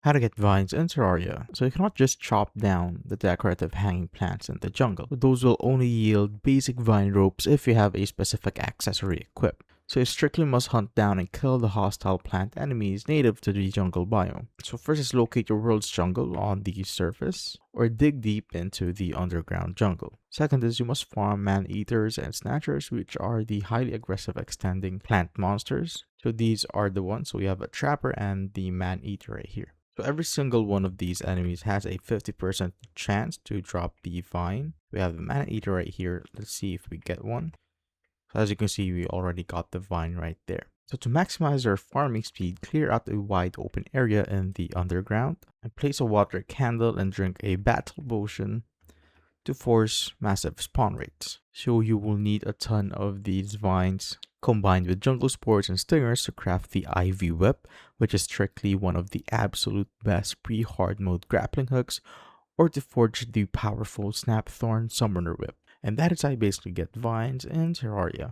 How to get vines in Terraria. So you cannot just chop down the decorative hanging plants in the jungle. Those will only yield basic vine ropes if you have a specific accessory equipped. So you strictly must hunt down and kill the hostile plant enemies native to the jungle biome. So first is locate your world's jungle on the surface or dig deep into the underground jungle. Second is you must farm man-eaters and snatchers, which are the highly aggressive extending plant monsters. So these are the ones. So we have a trapper and the man-eater right here. So every single one of these enemies has a 50% chance to drop the vine. We have the man-eater right here. Let's see if we get one. So as you can see, we already got the vine right there. So to maximize our farming speed, clear out a wide open area in the underground and place a water candle and drink a battle potion to force massive spawn rates. So you will need a ton of these vines combined with jungle spores and stingers to craft the Ivy Whip, which is strictly one of the absolute best pre-hard mode grappling hooks, or to forge the powerful Snapthorn Summoner Whip. And that is how you basically get vines in Terraria.